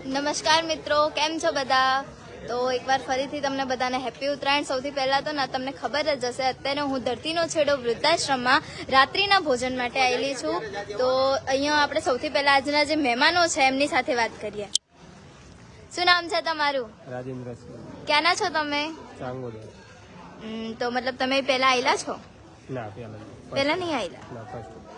નમસ્કાર મિત્રો, કેમ છો બધા? તો એકવાર ફરીથી તમને બધાને હેપી ઉત્તરાયણ. સૌથી પહેલા તો ના તમને ખબર જ હશે, અત્યારે હું ધરતીનો છેડો વૃદ્ધાશ્રમમાં રાત્રિના ભોજન માટે આવેલી છું. તો અહીંયા આપણે સૌથી પહેલા આજના જે મહેમાનો છે એમની સાથે વાત કરીએ. શું નામ છે તમારું? રાજેન્દ્ર. ક્યાંના છો તમે? ચાંગોદર. તો મતલબ તમે પહેલા આવેલા છો? ના, પહેલા નહીં આવેલા? ના,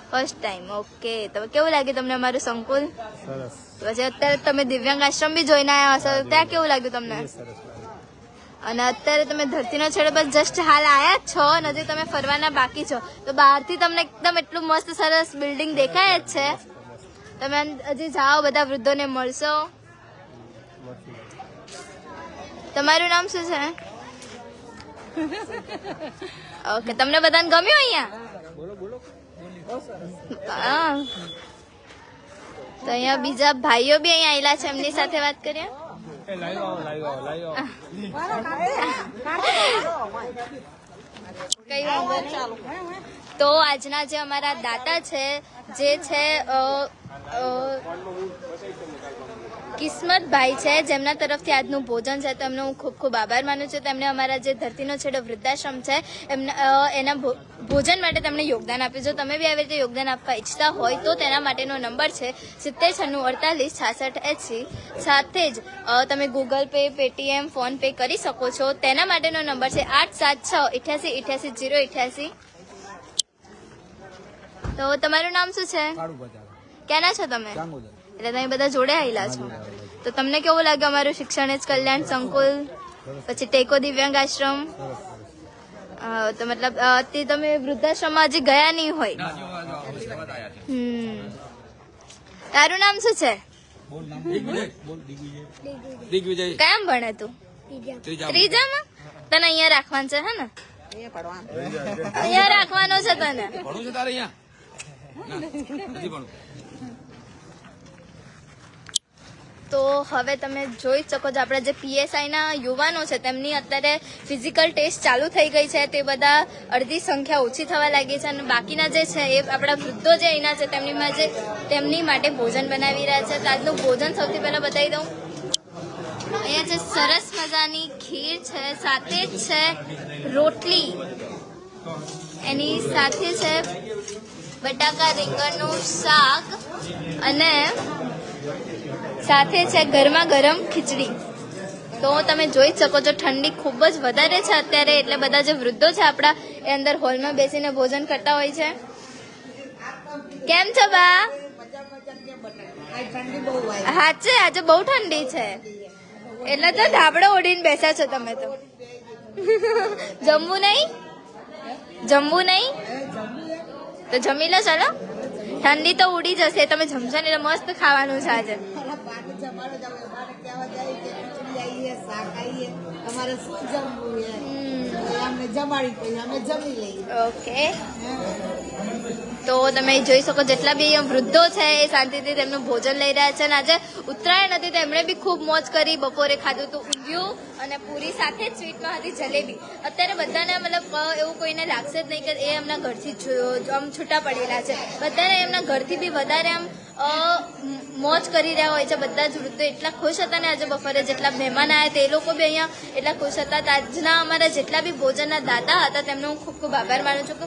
ફર્સ્ટ ટાઈમ. ઓકે. તો કેવું લાગ્યું તમને અમારું સંકુલ? સરસ. પછી અત્યારે તમે દિવ્યાંગ આશ્રમ બી જોઈને આવ્યા હશો, ત્યાં કેવું લાગ્યું તમને? સરસ લાગ્યું. અને અત્યારે તમે ધરતીનો છેડો પર જસ્ટ હાલ આયા જ છો અને હજી તમે ફરવાના બાકી છો, તો બહારથી તમને એકદમ એટલું મસ્ત સરસ બિલ્ડિંગ દેખાય જ છે. તમે હજી જાઓ, બધા વૃદ્ધોને મળશો. તમારું નામ શું છે? ઓકે. તમને બધાને ગમ્યું અહીંયા? હા. તો અહીંયા બીજા ભાઈઓ બી અહીંયા આવેલા છે, એમની સાથે વાત કરીએ. કઈ વાંધો નહીં. તો આજના જે અમારા દાતા છે, જે છે કિસ્મતભાઈ છે, જેમના તરફથી આજનું ભોજન છે, તેમનો હું ખૂબ ખૂબ આભાર માનું છું. તેમણે અમારા જે ધરતીનો છેડો વૃદ્ધાશ્રમ છે એના ભોજન માટે તેમણે યોગદાન આપ્યું. જો તમે બી આવી રીતે યોગદાન આપવા ઈચ્છતા હોય તો તેના માટેનો નંબર છે 709648 સાથે જ તમે Google pay, Paytm, phone pay કરી શકો છો. તેના માટેનો નંબર છે 8768888088. તો તમારું નામ શું છે? ક્યાંના છો તમે? એટલે તમે બધા જોડે આવેલા છો. તો તમને કેવું લાગે અમારું શિક્ષણ જ કલ્યાણ સંકુલ, પછી ટેકો દિવ્યાંગ આશ્રમ? તો મતલબ તે તમે વૃદ્ધાશ્રમમાં હજી ગયા નહીં હોય. તારું નામ શું છે? કયામ ભણે તું? ત્રીજામાં? તને અહીંયા રાખવાનું છે, હે ને? અહીંયા રાખવાનો છે તને. તો હવે તમે જોઈ શકો છો આપણા જે PSI ના યુવાનો છે તેમની અત્યારે ફિઝિકલ ટેસ્ટ ચાલુ થઈ ગઈ છે. તે બધા અડધી સંખ્યા ઓછી થવા લાગી છે અને બાકીના જે છે એ આપણા વૃદ્ધો જે અહીંના છે તેમની માટે ભોજન બનાવી રહ્યા છે. તો આજનું ભોજન સૌથી પહેલા બતાવી દઉં. અહીંયા જે સરસ મજાની ખીર છે, સાથે જ છે રોટલી, એની સાથે છે બટાકા રીંગણનું શાક અને સાથે છે ગરમા ગરમ ખીચડી. તો તમે જોઈ શકો છો ઠંડી ખૂબ જ વધારે છે અત્યારે, એટલે બધા જે વૃદ્ધો છે આપણા એ અંદર હોલમાં બેસીને ભોજન કરતા હોય છે. કેમ છો બા? હાચે આજે બહુ ઠંડી છે એટલે તો ધાબળો ઓઢીને બેસ્યા છો તમે. તો જમવું નહીં? જમવું નહીં તો જમી લો. ચાલો, ઠંડી તો ઉડી જશે. તમે જમશો ને એટલે મસ્ત ખાવાનું છે આજે. ઓકે. તો તમે જોઈ શકો જેટલા બી અહીંયા વૃદ્ધો છે એ શાંતિથી તેમનું ભોજન લઈ રહ્યા છે. અને આજે ઉત્તરાયણ હતી તો એમણે બી ખૂબ મોજ કરી. બપોરે ખાધું હતું ઊંધિયું અને પૂરી, સાથે જ સ્વીટમાં હતી જલેબી. અત્યારે બધાને મતલબ એવું કોઈને લાગશે જ નહીં કે એ એમના ઘરથી આમ છૂટા પડેલા છે. બધાને એમના ઘરથી બી વધારે આમ મોજ કરી રહ્યા હોય છે. બધા જ વૃદ્ધો એટલા ખુશ હતા ને આજે બપોરે, જેટલા મહેમાન આવ્યા તે લોકો બી અહીંયા એટલા ખુશ હતા. આજના અમારા જેટલા બી ભોજનના દાતા હતા તેમનો હું ખૂબ ખૂબ આભાર માનું છું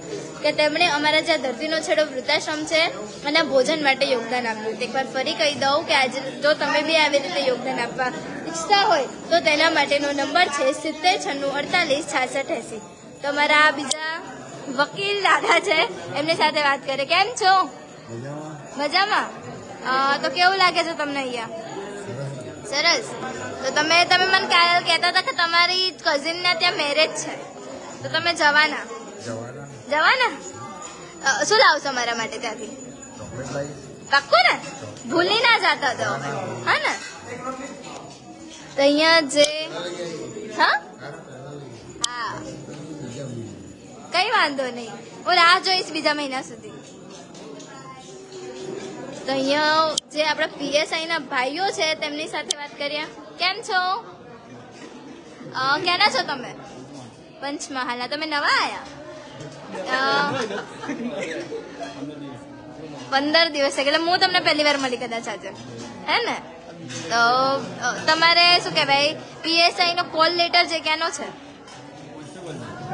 કે તેમણે અમારા જ્યાં ધરતીનો છેડો વૃદ્ધાશ્રમ છે અને ભોજન માટે યોગદાન આપ્યું. એકવાર ફરી કહી દઉં કે આજે જો તમે બી આવી રીતે યોગદાન આપવા ઈચ્છતા હોય તો તેના માટેનો નંબર છે 709648 તમારા બીજા વકીલ દાદા છે એમની સાથે વાત કરે. કેમ છો? મજામાં? તો કેવું લાગે છે તમને અહીંયા? સરસ. તો તમે મને કાલે કહેતા હતા કે તમારી કઝિનના ત્યાં મેરેજ છે, તો તમે જવાના? શું લાવશો મારા માટે ત્યાંથી? પાક્કું ને? ભૂલી ના જતા તો, હા ને? તો અહીંયા જે હા કઈ વાંધો નહીં, હું રાહ જોઈશ બીજા મહિના સુધી. તો અહીંયા જે આપણા PSI ના ભાઈઓ છે તેમની સાથે વાત કરીએ. કેમ છો? ક્યાંના છો તમે? પંચમહાલના. તમે નવા આયા? 15 દિવસ એટલે હું તમને પહેલી વાર મળી કદાચ આજે, હે ને? તો તમારે શું કહેવાય, PSI નો કોલ લેટર જે ક્યાંનો છે?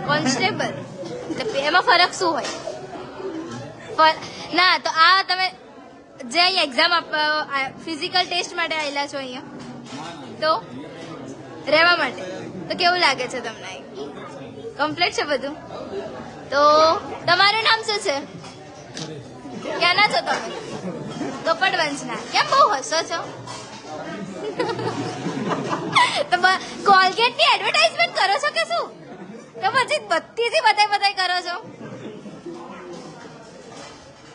કોન્સ્ટેબલ. તો એમાં ફરક શું હોય? ના, તો આ તમે જે અહીંયા એક્ઝામ આપવા ફિઝિકલ ટેસ્ટ માટે આવેલા છો અહીંયા, તો રહેવા માટે, તો કેવું લાગે છે તમને? કમ્પ્લીટ છે બધું? તો તમારું નામ શું છે? ક્યાંના છો તમે? કપડવંશના. કેમ બહુ હસો છો? તો કોલગેટ ની એડવર્ટાઇઝમેન્ટ કરો છો કે શું? તો પછી બધી બતાઈ કરો છો?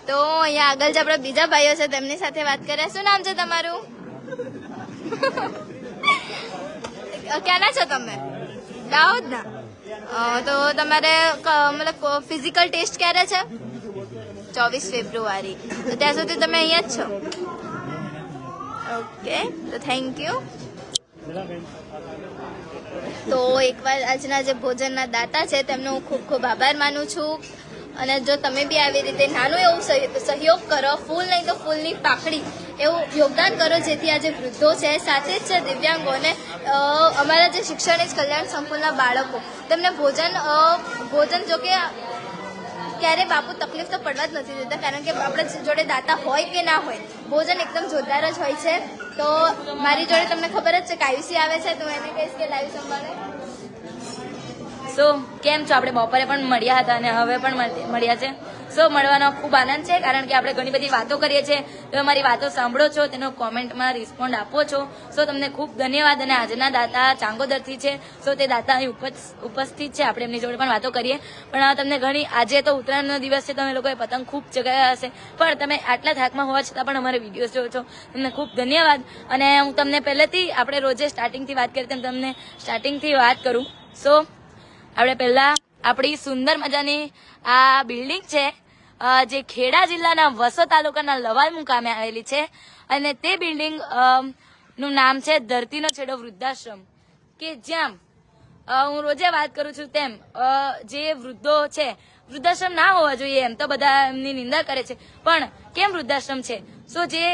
તો અહીંયા આગળ જે આપણા બીજા ભાઈઓ છે તેમની સાથે વાત કરીએ. શું નામ છે તમારું? ક્યાંના છો તમે? દાહોદના. તો તમારે મતલબ ફિઝિકલ ટેસ્ટ ક્યારે છે? 24 ફેબ્રુઆરી. તો ત્યાં સુધી તમે અહીંયા જ છો? ઓકે, તો થેન્ક યુ. તો એકવાર આજના જે ભોજનના દાતા છે તેમનો હું ખૂબ ખૂબ આભાર માનું છું. અને જો તમે બી આવી રીતે નાનું એવું સહયોગ કરો, ફૂલ નહીં તો ફૂલની પાકડી એવું યોગદાન કરો, જેથી આ જે વૃદ્ધો છે, સાથે જ છે દિવ્યાંગોને, અમારા જે શિક્ષણ કલ્યાણ સંકુલના બાળકો, તેમને ભોજન જો કે ક્યારે બાપુ તકલીફ તો પડવા જ નથી દેતા, કારણ કે આપણે જોડે દાતા હોય કે ના હોય, ભોજન એકદમ જોરદાર જ હોય છે. તો મારી જોડે તમને ખબર જ છે કે આયુષી આવે છે, તો એને કહીશ કે લાઈવ સંભાળે. સો કેમ છો? આપણે બપોરે પણ મળ્યા હતા અને હવે પણ મળ્યા છે. સો મળવાનો ખૂબ આનંદ છે, કારણ કે આપણે ઘણી બધી વાતો કરીએ છીએ. તમે મારી વાતો સાંભળો છો, તેનો કોમેન્ટમાં રિસ્પોન્ડ આપો છો. સો તમને ખૂબ ધન્યવાદ. અને આજના દાતા ચાંગોદરથી છે, સો તે દાતા અહીં ઉપસ્થિત છે. આપણે એમની જોડે પણ વાતો કરીએ. પણ તમને ઘણી, આજે તો ઉત્તરાયણનો દિવસ છે, તમે લોકોએ પતંગ ખૂબ ચગાવ્યા હશે, પણ તમે આટલા થાકમાં હોવા છતાં પણ અમારે વિડીયોઝ જોવો છો, તમને ખૂબ ધન્યવાદ. અને હું તમને પહેલેથી, આપણે રોજે સ્ટાર્ટિંગથી વાત કરીએ તેમ તમને સ્ટાર્ટિંગથી વાત કરું. સો આપણે પહેલા આપણી સુંદર મજાની આ બિલ્ડિંગ છે, જે ખેડા જિલ્લાના વસો તાલુકાના લવાલ મુકામે આવેલી છે. અને તે બિલ્ડિંગ નું નામ છે ધરતીનો છેડો વૃદ્ધાશ્રમ, કે જ્યાં હું રોજે વાત કરું છું તેમ જે વૃદ્ધો છે, વૃદ્ધાશ્રમ ના હોવા જોઈએ એમ તો બધા એમની નિંદા કરે છે, પણ કેમ વૃદ્ધાશ્રમ છે? સો જે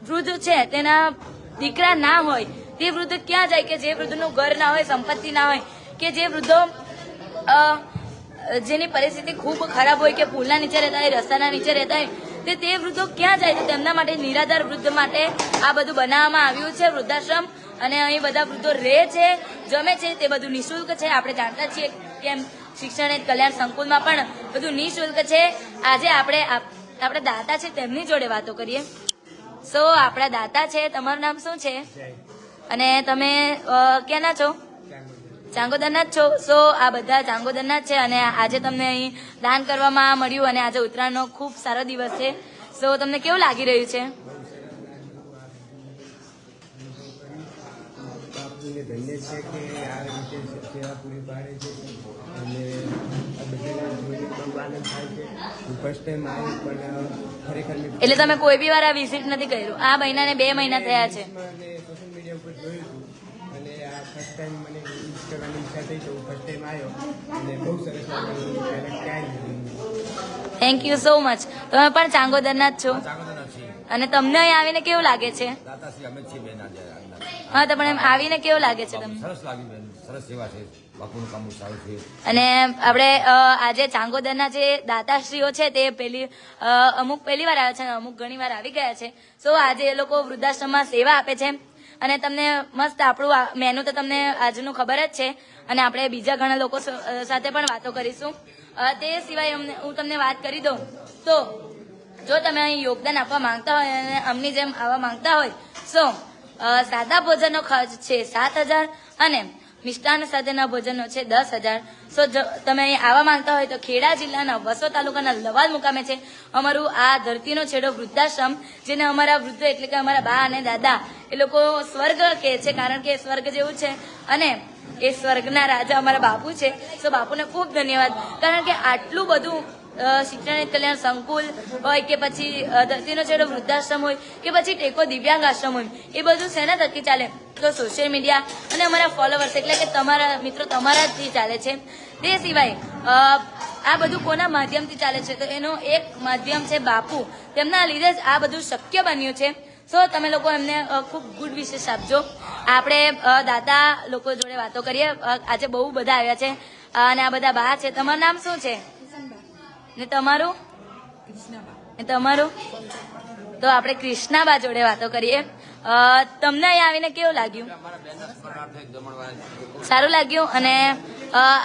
વૃદ્ધ છે તેના દીકરા ના હોય, તે વૃદ્ધ ક્યાં જાય? કે જે વૃદ્ધનું ઘર ના હોય, સંપત્તિ ના હોય, કે જે વૃદ્ધો જેની પરિસ્થિતિ ખૂબ ખરાબ હોય, કે પુલના નીચે રહેતા હોય, રસ્તાના નીચે રહેતા હોય, તે વૃદ્ધો ક્યાં જાય? તો તેમના માટે, નિરાધાર વૃદ્ધ માટે આ બધું બનાવવામાં આવ્યું છે વૃદ્ધાશ્રમ. અને અહીં બધા વૃદ્ધો રહે છે, જમે છે, તે બધું નિઃશુલ્ક છે. આપણે જાણતા છીએ કેમ શિક્ષણ કલ્યાણ સંકુલમાં પણ બધું નિઃશુલ્ક છે. આજે આપણે દાતા છે તેમની જોડે વાતો કરીએ. સો આપણા દાતા છે, તમારું નામ શું છે? અને તમે ક્યાંના છો? ચાંગોદરના જ છો. સો આ બધા ચાંગોદરના જ છે. અને આજે તમને અહીં દાન કરવામાં મળ્યું, અને આજે ઉત્તરાયણનો ખૂબ સારો દિવસ છે. સો તમને કેવું લાગી રહ્યું છે? ધન્ય છે કે આ રીતે સેવા પૂરી પાડે છે, અને આ બધાને જોઈને બહુ આનંદ થાય છે. હું ફર્સ્ટ ટાઈમ આવી, પણ ખરેખર એટલે તમે કોઈ બી વાર આ વિઝિટ નથી કર્યું? આ મહિનાને 2 મહિના થયા છે. સોશિયલ મીડિયા ઉપર જોયું હતું, અને આ ફર્સ્ટ ટાઈમ મને યુઝ કરવાની ઈચ્છા થઈ, તો હું ફર્સ્ટ ટાઈમ આવ્યો, અને બહુ સરસ લાગ્યું. પહેલાં ક્યાંય નથી. Thank you so much. તમે પણ ચાંગોદરના જ છો, અને તમને અહીં આવીને કેવું લાગે છે? હા, તો પણ એમ આવીને કેવું લાગે છે તમને? સરસ લાગ્યું બેન, સરસ સેવા છે, બાપુનું કામ સારું છે. અને આપણે આજે ચાંગોદરના જે દાતાશ્રીઓ છે તે અમુક પહેલી વાર આવ્યા છે, અમુક ઘણી વાર આવી ગયા છે. સો આજે એ લોકો વૃદ્ધાશ્રમમાં સેવા આપે છે. અને તમને મસ્ત આપણું મેનુ તો તમને આજનું ખબર જ છે, અને આપણે બીજા ઘણા લોકો સાથે પણ વાતો કરીશું. તે સિવાય હું તમને વાત કરી દઉં તો, જો તમે અહીં યોગદાન આપવા માંગતા હોય અને અમની જેમ આવવા માંગતા હોય, સો સાદા ભોજનનો ખર્ચ છે 7,000 અને મિષ્ટાન સાથેના ભોજનનો છે 10,000. સો જો તમે અહીં આવવા માંગતા હોય તો ખેડા જિલ્લાના વસો તાલુકાના લવાલ મુકામે છે અમારું આ ધરતીનો છેડો વૃદ્ધાશ્રમ, જેને અમારા વૃદ્ધો એટલે કે અમારા બા અને દાદા એ લોકો સ્વર્ગ કહે છે, કારણ કે સ્વર્ગ જેવું છે. અને એ સ્વર્ગના રાજા અમારા બાપુ છે. સો બાપુને ખૂબ ધન્યવાદ, કારણ કે આટલું બધું શિક્ષણ કલ્યાણ સંકુલ હોય, કે પછી ધરતીનો છેડો વૃદ્ધાશ્રમ હોય, કે પછી ટેકો દિવ્યાંગ આશ્રમ હોય, એ બધું શેના થકી ચાલે? તો સોશિયલ મીડિયા અને અમારા ફોલોવર્સ એટલે કે તમારા મિત્રો તમારાથી ચાલે છે. તે સિવાય આ બધું કોના માધ્યમથી ચાલે છે? તો એનો એક માધ્યમ છે બાપુ. તેમના લીધે જ આ બધું શક્ય બન્યું છે. સો તમે લોકો એમને ખૂબ ગુડ વિશેષ આપજો. આપણે દાદા લોકો જોડે વાતો કરીએ. આજે બહુ બધા આવ્યા છે અને આ બધા બા છે. તમારું નામ શું છે? ને તમારું? ને તમારું? તો આપણે કૃષ્ણાબા જોડે વાતો કરીએ. તમને અહીંયા આવીને કેવું લાગ્યું? સારું લાગ્યું. અને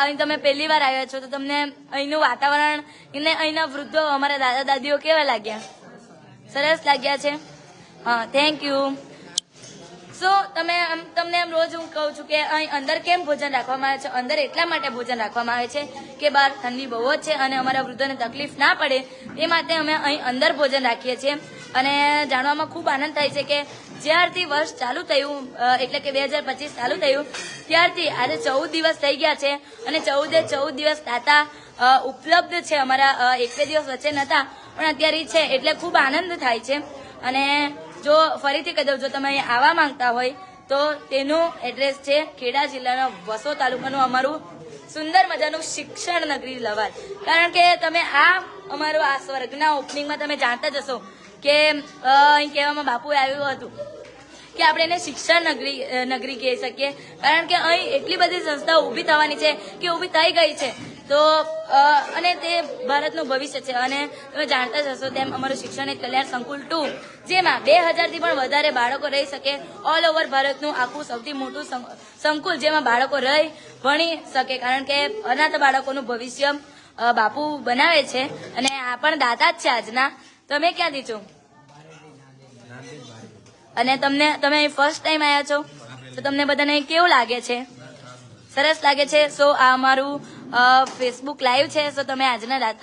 અહીં તમે પહેલી વાર આવ્યા છો તો તમને અહીંનું વાતાવરણ અને અહીંના વૃદ્ધો અમારા દાદા દાદીઓ કેવા લાગ્યા? સરસ લાગ્યા છે. હા, થેન્ક યુ. સો તમને એમ રોજ હું કહું છું કે અહીં અંદર કેમ ભોજન રાખવામાં આવે છે? અંદર એટલા માટે ભોજન રાખવામાં આવે છે કે બહાર ઠંડી બહુ જ છે અને અમારા વૃદ્ધોને તકલીફ ના પડે એ માટે અમે અહીં અંદર ભોજન રાખીએ છીએ. અને જાણવામાં ખૂબ આનંદ થાય છે કે જ્યારથી વર્ષ ચાલુ થયું એટલે કે 2025 ચાલુ થયું ત્યારથી આજે 14 દિવસ થઈ ગયા છે અને 14 દિવસ દાતા ઉપલબ્ધ છે. અમારા 1-2 દિવસ વચ્ચે નહોતા પણ અત્યારે છે એટલે ખૂબ આનંદ થાય છે. અને જો ફરીથી કહી દઉં, જો તમે અહીં આવવા માંગતા હોય તો તેનું એડ્રેસ છે ખેડા જિલ્લાના વસો તાલુકાનું અમારું સુંદર મજાનું શિક્ષણ નગરી લવાલ. કારણ કે તમે અમારું આ સ્વર્ગના ઓપનિંગમાં તમે જાણતા જ હશો કે અહીં કહેવામાં બાપુએ આવ્યું હતું કે આપણે એને શિક્ષણ નગરી કહી શકીએ. કારણ કે અહીં એટલી બધી સંસ્થાઓ ઊભી થવાની છે કે ઊભી થઈ ગઈ છે. તો અને તે ભારતનું ભવિષ્ય છે. અને તમે જાણતા જ હશો તેમ અમારું શિક્ષણ કલ્યાણ સંકુલ 2 જેમાં 2000થી પણ વધારે બાળકો રહી શકે. ઓલ ઓવર ભારતનું આખું સૌથી મોટું સંકુલ જેમાં બાળકો રહી ભણી શકે. કારણ કે અનાથ બાળકોનું ભવિષ્ય બાપુ બનાવે છે અને આ પણ દાતા જ છે આજના. તમે ક્યાંથી છો? અને તમે અહીં ફર્સ્ટ ટાઈમ આવ્યા છો તો તમને બધાને કેવું લાગે છે? સરસ લાગે છે. સો આ અમારું ફેસબુક લાઈવ છે. સો તમે આજના દાતા